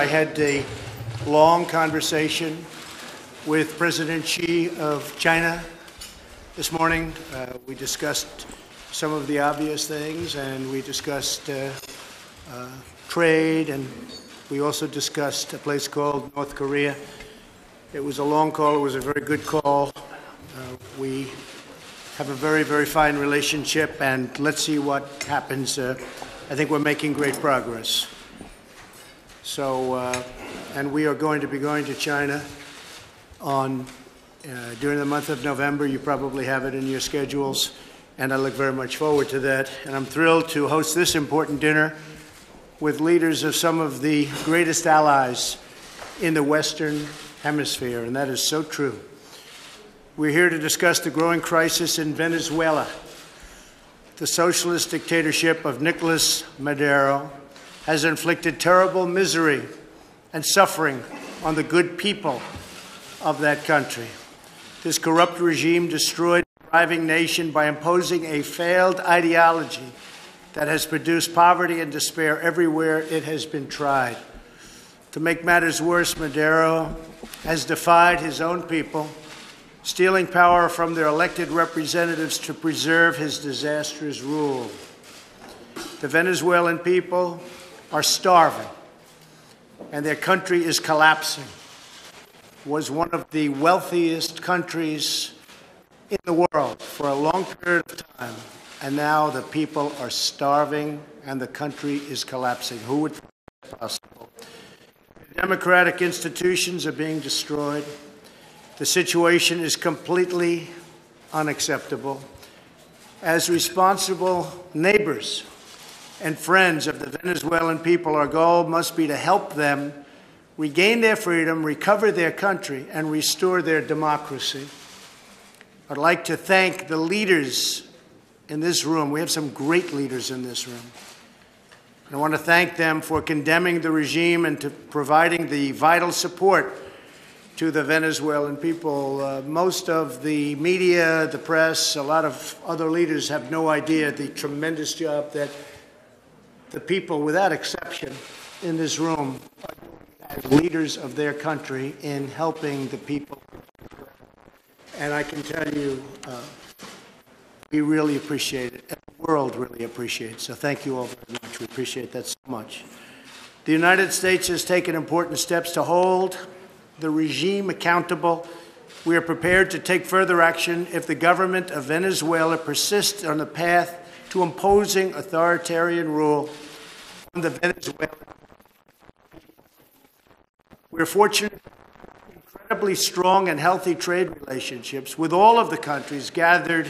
I had a long conversation with President Xi of China this morning. We discussed some of the obvious things, and we discussed trade, and we also discussed a place called North Korea. It was a long call. It was a very good call. We have a very, very fine relationship, and let's see what happens. I think we're making great progress. So, and we are going to be going to China during the month of November. You probably have it in your schedules, and I look very much forward to that. And I'm thrilled to host this important dinner with leaders of some of the greatest allies in the Western Hemisphere, and that is so true. We're here to discuss the growing crisis in Venezuela. The socialist dictatorship of Nicolas Maduro has inflicted terrible misery and suffering on the good people of that country. This corrupt regime destroyed the thriving nation by imposing a failed ideology that has produced poverty and despair everywhere it has been tried. To make matters worse, Maduro has defied his own people, stealing power from their elected representatives to preserve his disastrous rule. The Venezuelan people are starving, and their country is collapsing. It was one of the wealthiest countries in the world for a long period of time, and now the people are starving and the country is collapsing. Who would think that possible? Democratic institutions are being destroyed. The situation is completely unacceptable. As responsible neighbors and friends of the Venezuelan people, our goal must be to help them regain their freedom, recover their country, and restore their democracy. I'd like to thank the leaders in this room. We have some great leaders in this room. And I want to thank them for condemning the regime and to providing the vital support to the Venezuelan people. Most of the media, the press, a lot of other leaders have no idea the tremendous job that the people, without exception, in this room are doing as leaders of their country in helping the people. And I can tell you, we really appreciate it, and the world really appreciates it. So thank you all very much. We appreciate that so much. The United States has taken important steps to hold the regime accountable. We are prepared to take further action if the government of Venezuela persists on the path to imposing authoritarian rule on the Venezuelan people. We are fortunate to have incredibly strong and healthy trade relationships with all of the countries gathered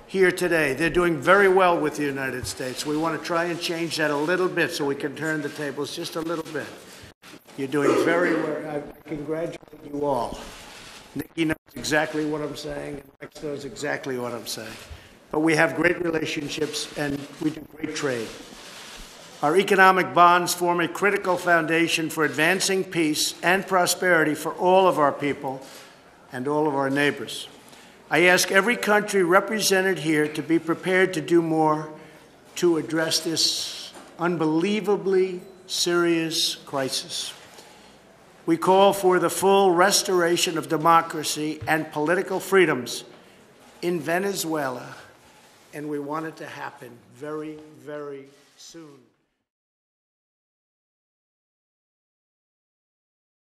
here today. They're doing very well with the United States. We want to try and change that a little bit so we can turn the tables just a little bit. You're doing very well. I congratulate you all. Nikki knows exactly what I'm saying, and Rex knows exactly what I'm saying. But we have great relationships, and we do great trade. Our economic bonds form a critical foundation for advancing peace and prosperity for all of our people and all of our neighbors. I ask every country represented here to be prepared to do more to address this unbelievably serious crisis. We call for the full restoration of democracy and political freedoms in Venezuela, and we want it to happen very, very soon.